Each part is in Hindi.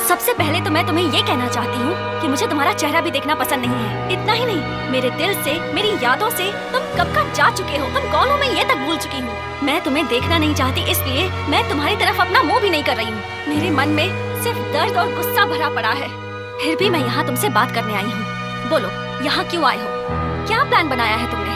सबसे पहले तो मैं तुम्हें ये कहना चाहती हूँ कि मुझे तुम्हारा चेहरा भी देखना पसंद नहीं है। इतना ही नहीं, मेरे दिल से, मेरी यादों से तुम कब का जा चुके हो। तुम कौन हो मैं ये तक भूल चुकी हूँ। मैं तुम्हें देखना नहीं चाहती, इसलिए मैं तुम्हारी तरफ अपना मुँह भी नहीं कर रही हूँ। मेरे मन में सिर्फ दर्द और गुस्सा भरा पड़ा है। फिर भी मैं यहाँ तुमसे बात करने आई हूँ। बोलो, यहाँ क्यों आए हो? क्या प्लान बनाया है तुमने?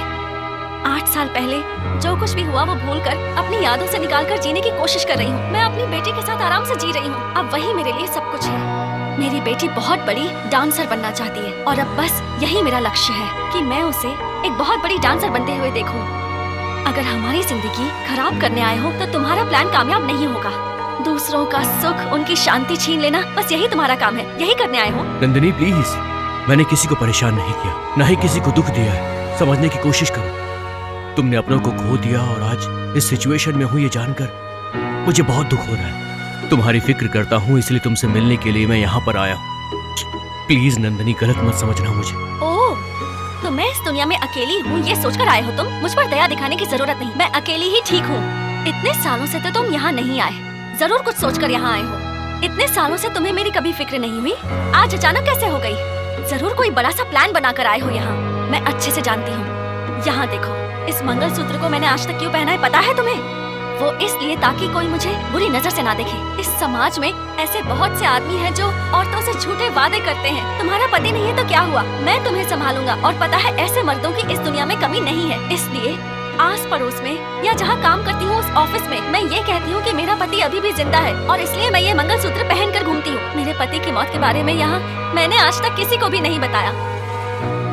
8 साल पहले जो कुछ भी हुआ वो भूलकर अपनी यादों से निकालकर जीने की कोशिश कर रही हूँ। मैं अपनी बेटी के साथ आराम से जी रही हूँ। अब वही मेरे लिए सब कुछ है। मेरी बेटी बहुत बड़ी डांसर बनना चाहती है और अब बस यही मेरा लक्ष्य है कि मैं उसे एक बहुत बड़ी डांसर बनते हुए देखूं। अगर हमारी जिंदगी खराब करने आए हो तो तुम्हारा प्लान कामयाब नहीं होगा। दूसरों का सुख, उनकी शांति छीन लेना, बस यही तुम्हारा काम है। यही करने आए हो। नंदिनी प्लीज, मैंने किसी को परेशान नहीं किया, न ही किसी को दुख दिया है। समझने की कोशिश करो। तुमने अपनों को खो दिया और आज इस सिचुएशन में हूँ ये जानकर मुझे बहुत दुख हो रहा है। तुम्हारी फिक्र करता हूँ, इसलिए तुमसे मिलने के लिए मैं यहाँ पर आया हूँ। प्लीज नंदिनी, गलत मत समझना मुझे। ओह, तो मैं इस दुनिया में अकेली हूँ ये सोचकर आए हो तुम? मुझ पर दया दिखाने की जरूरत नहीं, मैं अकेली ही ठीक हूँ। इतने सालों से तो तुम यहाँ नहीं आए, जरूर कुछ सोचकर यहाँ आए हो। इतने सालों से तुम्हें मेरी कभी फिक्र नहीं हुई, आज अचानक कैसे हो गई? जरूर कोई बड़ा सा प्लान बनाकर आए हो यहाँ, मैं अच्छे से जानती हूँ। यहाँ देखो, इस मंगलसूत्र को मैंने आज तक क्यों पहना है पता है तुम्हें? वो इसलिए ताकि कोई मुझे बुरी नजर से ना देखे। इस समाज में ऐसे बहुत से आदमी हैं जो औरतों से झूठे वादे करते हैं। तुम्हारा पति नहीं है तो क्या हुआ, मैं तुम्हें संभालूंगा। और पता है, ऐसे मर्दों की इस दुनिया में कमी नहीं है। इसलिए आस पड़ोस में या जहाँ काम करती हूँ उस ऑफिस में मैं ये कहती हूँ कि मेरा पति अभी भी जिंदा है और इसलिए मैं ये मंगलसूत्र पहन कर घूमती हूँ। मेरे पति की मौत के बारे में यहाँ मैंने आज तक किसी को भी नहीं बताया।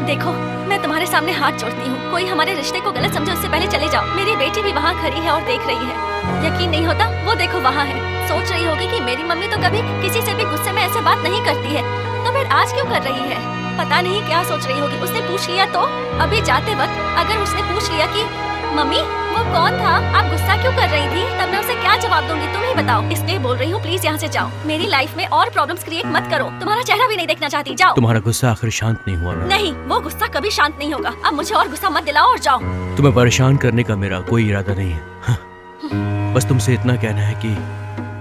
देखो, मैं तुम्हारे सामने हाथ जोड़ती हूँ, कोई हमारे रिश्ते को गलत समझे उससे पहले चले जाओ। मेरी बेटी भी वहाँ खड़ी है और देख रही है। यकीन नहीं होता? वो देखो वहाँ है। सोच रही होगी कि मेरी मम्मी तो कभी किसी से भी गुस्से में ऐसे बात नहीं करती है, तो फिर आज क्यों कर रही है? पता नहीं क्या सोच रही होगी। उसने पूछ लिया तो? अभी जाते वक्त अगर उसने पूछ लिया कि मम्मी वो कौन था, आप गुस्सा क्यों कर रही थी, तब मैं उसे क्या जवाब दूंगी तुम ही बताओ। इसलिए बोल रही हूँ, प्लीज यहाँ से जाओ। मेरी लाइफ में और प्रॉब्लम्स क्रिएट मत करो। तुम्हारा चेहरा भी नहीं देखना चाहती, जाओ। तुम्हारा गुस्सा आखिर शांत नहीं हुआ? नहीं, वो गुस्सा कभी शांत नहीं होगा। अब मुझे और गुस्सा मत दिलाओ और जाओ। तुम्हें परेशान करने का मेरा कोई इरादा नहीं है। हाँ। बस तुमसे इतना कहना है कि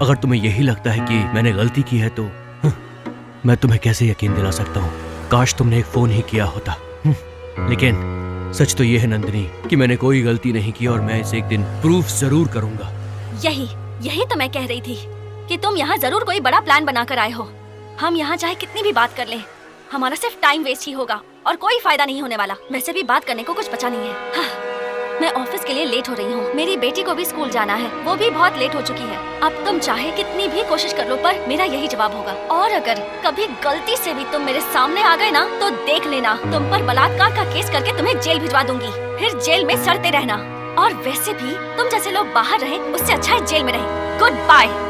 अगर तुम्हें यही लगता है कि मैंने गलती की है तो मैं तुम्हें कैसे यकीन दिला सकता हूँ। काश तुमने एक फोन ही किया होता। लेकिन सच तो ये है नंदिनी कि मैंने कोई गलती नहीं की और मैं इसे एक दिन प्रूफ जरूर करूंगा। यही तो मैं कह रही थी कि तुम यहाँ जरूर कोई बड़ा प्लान बनाकर आए हो। हम यहाँ चाहे कितनी भी बात कर लें, हमारा सिर्फ टाइम वेस्ट ही होगा और कोई फायदा नहीं होने वाला। वैसे भी बात करने को कुछ बचा नहीं है। हाँ, मैं ऑफिस के लिए लेट हो रही हूँ। मेरी बेटी को भी स्कूल जाना है, वो भी बहुत लेट हो चुकी है। अब तुम चाहे कितनी भी कोशिश कर लो पर मेरा यही जवाब होगा। और अगर कभी गलती से भी तुम मेरे सामने आ गए ना तो देख लेना, तुम पर बलात्कार का केस करके तुम्हें जेल भिजवा दूंगी, फिर जेल में सड़ते रहना। और वैसे भी तुम जैसे लोग बाहर रहे उससे अच्छा है जेल में रहे। Goodbye.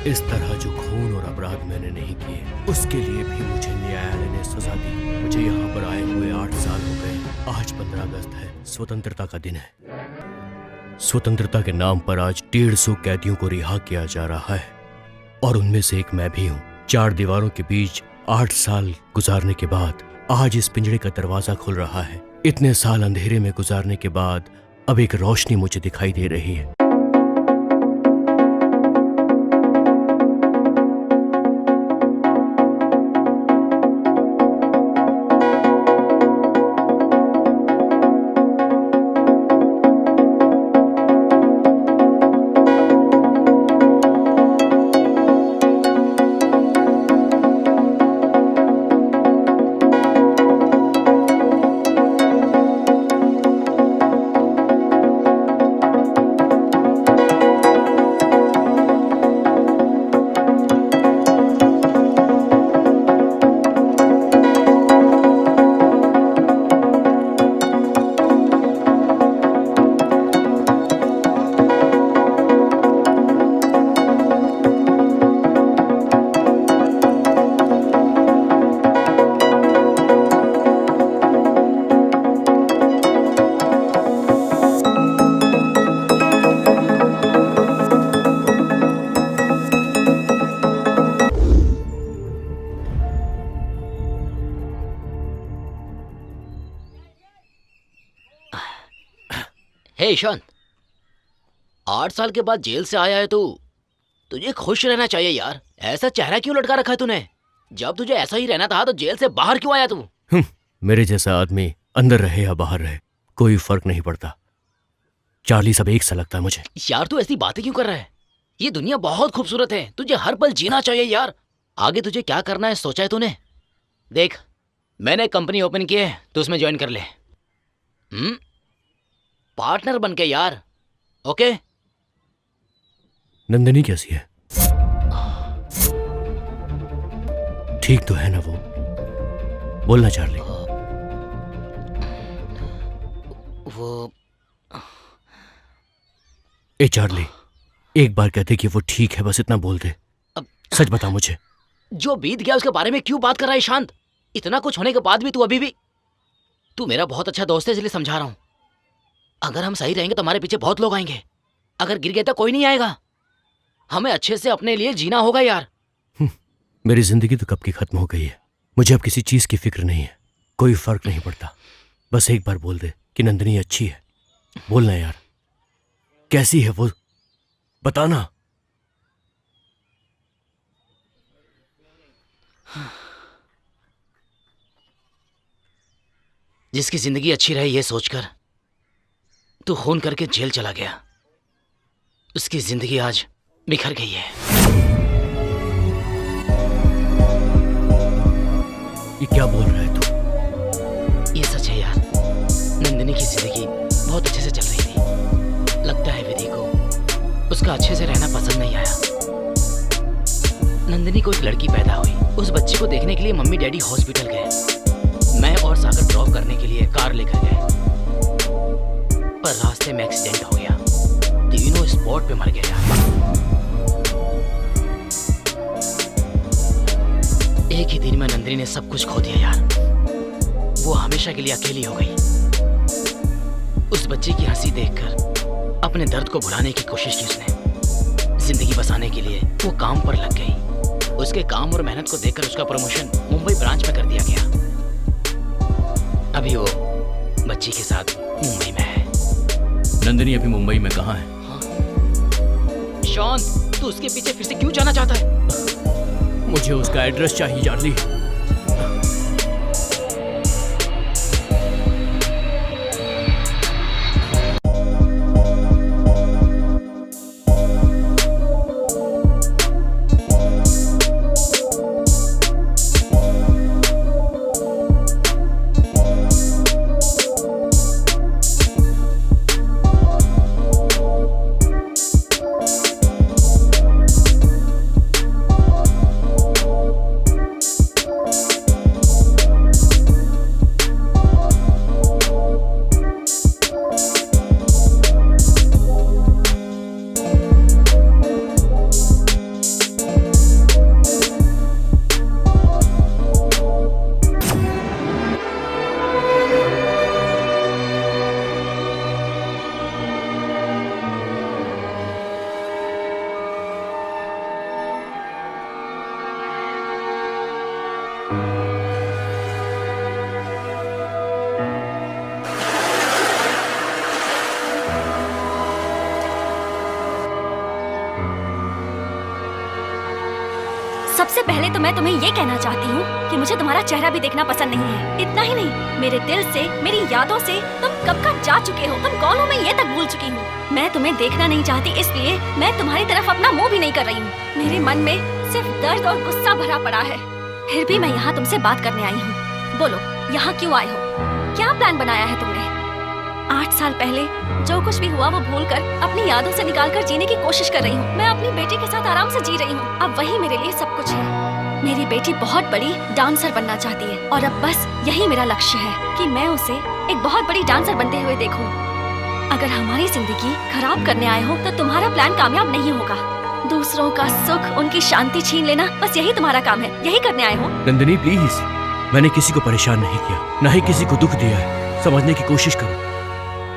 इस तरह जो खून और अपराध मैंने नहीं किए, उसके लिए भी मुझे न्यायालय ने सजा दी। मुझे यहाँ पर आए हुए 8 साल हो गए। आज 15 अगस्त है, स्वतंत्रता का दिन है। स्वतंत्रता के नाम पर आज 150 कैदियों को रिहा किया जा रहा है और उनमें से एक मैं भी हूँ। 4 दीवारों के बीच 8 साल गुजारने के बाद आज इस पिंजरे का दरवाजा खुल रहा है। इतने साल अंधेरे में गुजारने के बाद अब एक रोशनी मुझे दिखाई दे रही है। हे ईशान, 8 साल के बाद जेल से आया है तू। तुझे खुश रहना चाहिए यार। ऐसा चेहरा क्यों लटका रखा है तूने? जब तुझे ऐसा ही रहना था तो जेल से बाहर क्यों आया तू? मेरे जैसा आदमी अंदर रहे या बाहर रहे कोई फर्क नहीं पड़ता। चार्ली सब एक सा लगता है मुझे। यार तू ऐसी बातें क्यों कर रहा है? ये दुनिया बहुत खूबसूरत है, तुझे हर पल जीना चाहिए यार। आगे तुझे क्या करना है सोचा है तूने? देख, मैंने एक कंपनी ओपन की है, तू उसमें ज्वाइन कर ले। पार्टनर बन के यार, ओके? नंदिनी कैसी है? ठीक तो है ना वो? बोलना चार्ली। वो ए चार्ली, एक बार कहते कि वो ठीक है, बस इतना बोल दे। सच बता मुझे। जो बीत गया उसके बारे में क्यों बात कर रहा है शांत? इतना कुछ होने के बाद भी तू अभी भी... तू मेरा बहुत अच्छा दोस्त है इसलिए समझा रहा हूं। अगर हम सही रहेंगे तो हमारे पीछे बहुत लोग आएंगे। अगर गिर गए तो कोई नहीं आएगा। हमें अच्छे से अपने लिए जीना होगा यार। मेरी जिंदगी तो कब की खत्म हो गई है। मुझे अब किसी चीज की फिक्र नहीं है, कोई फर्क नहीं पड़ता। बस एक बार बोल दे कि नंदिनी अच्छी है। बोलना यार, कैसी है वो, बताना। जिसकी जिंदगी अच्छी रहे ये सोचकर तू खून करके जेल चला गया, उसकी जिंदगी आज बिखर गई है। ये क्या बोल रहा है तू? ये सच है यार। नंदिनी की जिंदगी बहुत अच्छे से चल रही थी। लगता है विधि को उसका अच्छे से रहना पसंद नहीं आया। नंदिनी को एक लड़की पैदा हुई। उस बच्ची को देखने के लिए मम्मी डैडी हॉस्पिटल गए। मैं और सागर ड्रॉप करने के लिए कार लेकर गए, पर रास्ते में एक्सीडेंट हो गया। तीनों स्पॉट पे मर गए यार। एक ही दिन में नंदिनी ने सब कुछ खो दिया यार। वो हमेशा के लिए अकेली हो गई। उस बच्चे की हंसी देखकर अपने दर्द को भुलाने की कोशिश की उसने। जिंदगी बसाने के लिए वो काम पर लग गई। उसके काम और मेहनत को देखकर उसका प्रमोशन मुंबई ब्रांच में कर दिया गया। अभी वो बच्ची के साथ मुंबई में है। नंदिनी अभी मुंबई में कहाँ है? हाँ? शॉन, तू उसके पीछे फिर से क्यों जाना चाहता है? मुझे उसका एड्रेस चाहिए चार्ली। सबसे पहले तो मैं तुम्हें ये कहना चाहती हूँ कि मुझे तुम्हारा चेहरा भी देखना पसंद नहीं है। इतना ही नहीं, मेरे दिल से, मेरी यादों से तुम कब का जा चुके हो। तुम कौन हो मैं ये तक भूल चुकी हूँ। मैं तुम्हें देखना नहीं चाहती, इसलिए मैं तुम्हारी तरफ अपना मुंह भी नहीं कर रही हूँ। मेरे मन में सिर्फ दर्द और गुस्सा भरा पड़ा है। फिर भी मैं यहाँ तुमसे बात करने आई हूँ। बोलो, यहाँ क्यों आए हो? क्या प्लान बनाया है तुमने? 8 साल पहले जो कुछ भी हुआ वो भूलकर अपनी यादों से निकालकर जीने की कोशिश कर रही हूँ। मैं अपनी बेटी के साथ आराम से जी रही हूँ। अब वही मेरे लिए सब कुछ है। मेरी बेटी बहुत बड़ी डांसर बनना चाहती है और अब बस यही मेरा लक्ष्य है कि मैं उसे एक बहुत बड़ी डांसर बनते हुए देखूं। अगर हमारी जिंदगी खराब करने आए हो तो तुम्हारा प्लान कामयाब नहीं होगा। दूसरों का सुख, उनकी शांति छीन लेना, बस यही तुम्हारा काम है। यही करने आए हो। नंदिनी प्लीज, मैंने किसी को परेशान नहीं किया, ना ही किसी को दुख दिया है। समझने की कोशिश करो।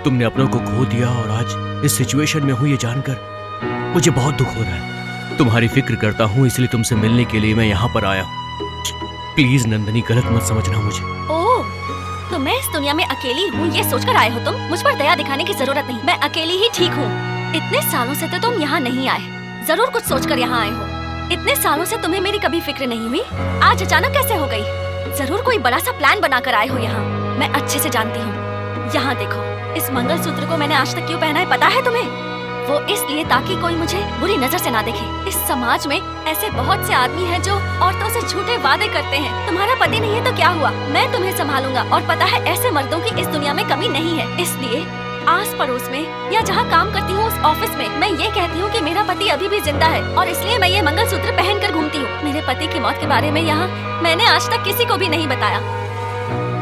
तुमने अपनों को खो दिया और आज इस सिचुएशन में हूँ ये जानकर मुझे बहुत दुख हो रहा है। तुम्हारी फिक्र करता हूँ, इसलिए तुमसे मिलने के लिए मैं यहाँ पर आया हूँ। प्लीज नंदिनी, गलत मत समझना मुझे। ओह, तो मैं इस दुनिया में अकेली हूँ ये सोचकर आए हो तुम? मुझ पर दया दिखाने की जरूरत नहीं, मैं अकेली ही ठीक हूँ। इतने सालों से तो तुम यहाँ नहीं आए, जरूर कुछ सोचकर यहाँ आए हो। इतने सालों से तुम्हें मेरी कभी फिक्र नहीं हुई, आज अचानक कैसे हो गई? जरूर कोई बड़ा सा प्लान बनाकर आए हो यहाँ, मैं अच्छे से जानती हूँ। यहाँ देखो, इस मंगलसूत्र को मैंने आज तक क्यों पहना है पता है तुम्हें? वो इसलिए ताकि कोई मुझे बुरी नजर से ना देखे। इस समाज में ऐसे बहुत से आदमी हैं जो औरतों से झूठे वादे करते हैं। तुम्हारा पति नहीं है तो क्या हुआ, मैं तुम्हें संभालूंगा। और पता है, ऐसे मर्दों की इस दुनिया में कमी नहीं है। इसलिए आस पड़ोस में या जहाँ काम करती हूँ उस ऑफिस में मैं ये कहती हूँ कि मेरा पति अभी भी जिंदा है और इसलिए मैं ये मंगलसूत्र पहन कर घूमती हूँ। मेरे पति की मौत के बारे में यहाँ मैंने आज तक किसी को भी नहीं बताया।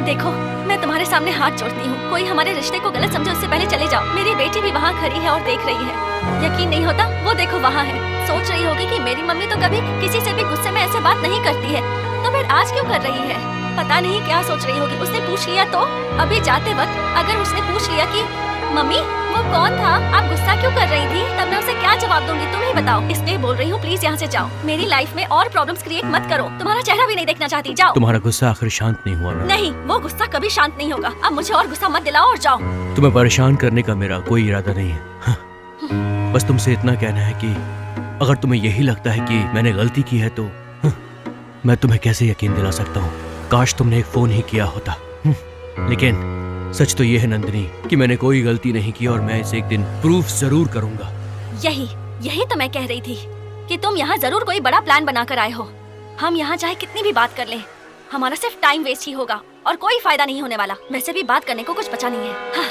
देखो, मैं तुम्हारे सामने हाथ जोड़ती हूँ, कोई हमारे रिश्ते को गलत समझे उससे पहले चले जाओ। मेरी बेटी भी वहाँ खड़ी है और देख रही है। यकीन नहीं होता? वो देखो वहाँ है। सोच रही होगी कि मेरी मम्मी तो कभी किसी से भी गुस्से में ऐसे बात नहीं करती है, तो फिर आज क्यों कर रही है? पता नहीं क्या सोच रही होगी। उसने पूछ लिया तो? अभी जाते वक्त अगर उसने पूछ लिया कि मम्मी वो कौन था, आप गुस्सा क्यों कर रही थी, तब मैं उसे क्या जवाब दूंगी तुम ही बताओ। इसलिए बोल रही हूँ, प्लीज यहाँ से जाओ। मेरी लाइफ में और प्रॉब्लम्स क्रिएट मत करो। तुम्हारा चेहरा भी नहीं देखना चाहती, जाओ। तुम्हारा गुस्सा आखिर शांत नहीं हुआ ना? नहीं, वो गुस्सा कभी शांत नहीं होगा। अब मुझे और गुस्सा मत दिलाओ और जाओ। तुम्हें परेशान करने का मेरा कोई इरादा नहीं है। हाँ। बस तुमसे इतना कहना है कि अगर तुम्हें यही लगता है कि मैंने गलती की है तो हाँ, मैं तुम्हें कैसे यकीन दिला सकता हूँ। काश तुमने एक फोन ही किया होता। लेकिन सच तो ये है नंदिनी कि मैंने कोई गलती नहीं की और मैं इसे एक दिन प्रूफ जरूर करूंगा। यही तो मैं कह रही थी कि तुम यहाँ जरूर कोई बड़ा प्लान बनाकर आए हो। हम यहाँ चाहे कितनी भी बात कर लें, हमारा सिर्फ टाइम वेस्ट ही होगा और कोई फायदा नहीं होने वाला। वैसे भी बात करने को कुछ बचा नहीं है। हाँ,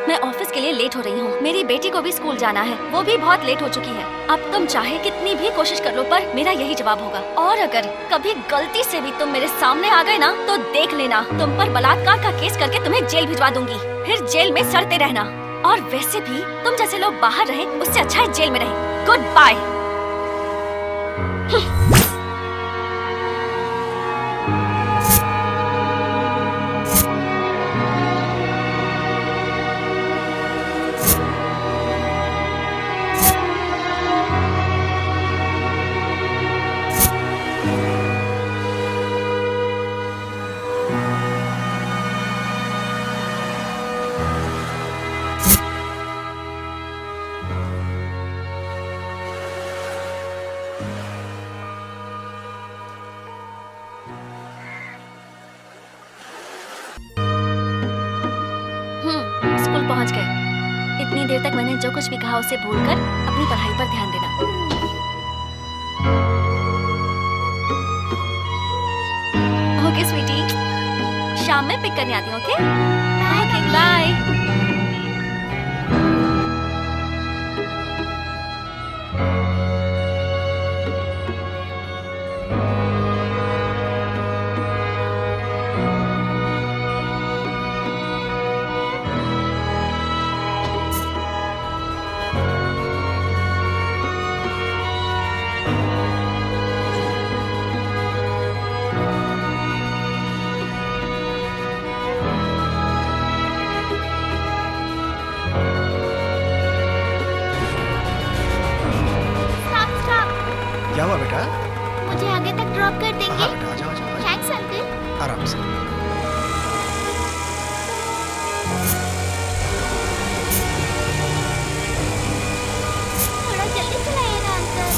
मैं ऑफिस के लिए लेट हो रही हूँ। मेरी बेटी को भी स्कूल जाना है, वो भी बहुत लेट हो चुकी है। अब तुम चाहे कितनी भी कोशिश कर लो पर मेरा यही जवाब होगा। और अगर कभी गलती से भी तुम मेरे सामने आ गए ना तो देख लेना, तुम पर बलात्कार का केस करके तुम्हें जेल भिजवा दूंगी, फिर जेल में सड़ते रहना। और वैसे भी तुम जैसे लोग बाहर रहे उससे अच्छा है जेल में रहे। Good bye. स्कूल पहुंच गए। इतनी देर तक मैंने जो कुछ भी कहा उसे भूलकर अपनी पढ़ाई पर ध्यान देना। ओके स्वीटी, शाम में पिक करने आती हूँ। Okay okay, bye. क्या हुआ बेटा? मुझे आगे तक ड्रॉप कर देंगे? हाँ बेटा, आ जाओ, आ जाओ, आ जाओ। Thanks uncle. आराम से। थोड़ा जल्दी चलाइएगा अंकल।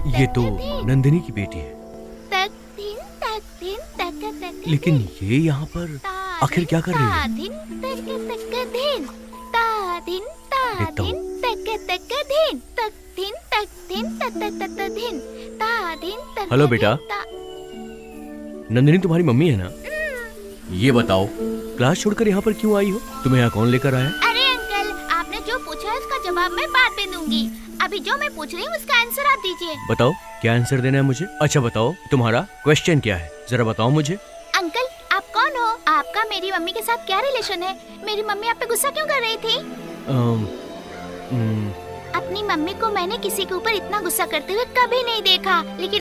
ये तो नंदिनी की बेटी है, तक दिन तक दिन तक तक लेकिन ये यहाँ पर आखिर क्या कर रही है? दिन तक तक दिन ता दिन देखता हूँ। तक तक दिन तक दिन तक दिन तक तक दिन ता दिन तक हेलो बेटा। नंदिनी तुम्हारी मम्मी है ना? ये बताओ, क्लास छोड़कर यहाँ पर क्यों आई हो? तुम्हें यहाँ कौन लेकर आया? अरे अंकल, आपने जो पूछा है उसका जवाब मैं बाद में दूंगी। अभी जो मैं पूछ रही हूँ उसका आंसर आप दीजिए। बताओ, क्या आंसर देना है मुझे? अच्छा बताओ, तुम्हारा क्वेश्चन क्या है, जरा बताओ मुझे। अंकल, आप कौन हो? आपका मेरी मम्मी के साथ क्या रिलेशन है? मेरी मम्मी आप पे गुस्सा क्यों कर रही थी? अपनी मम्मी को मैंने किसी के ऊपर इतना गुस्सा करते हुए कभी नहीं देखा, लेकिन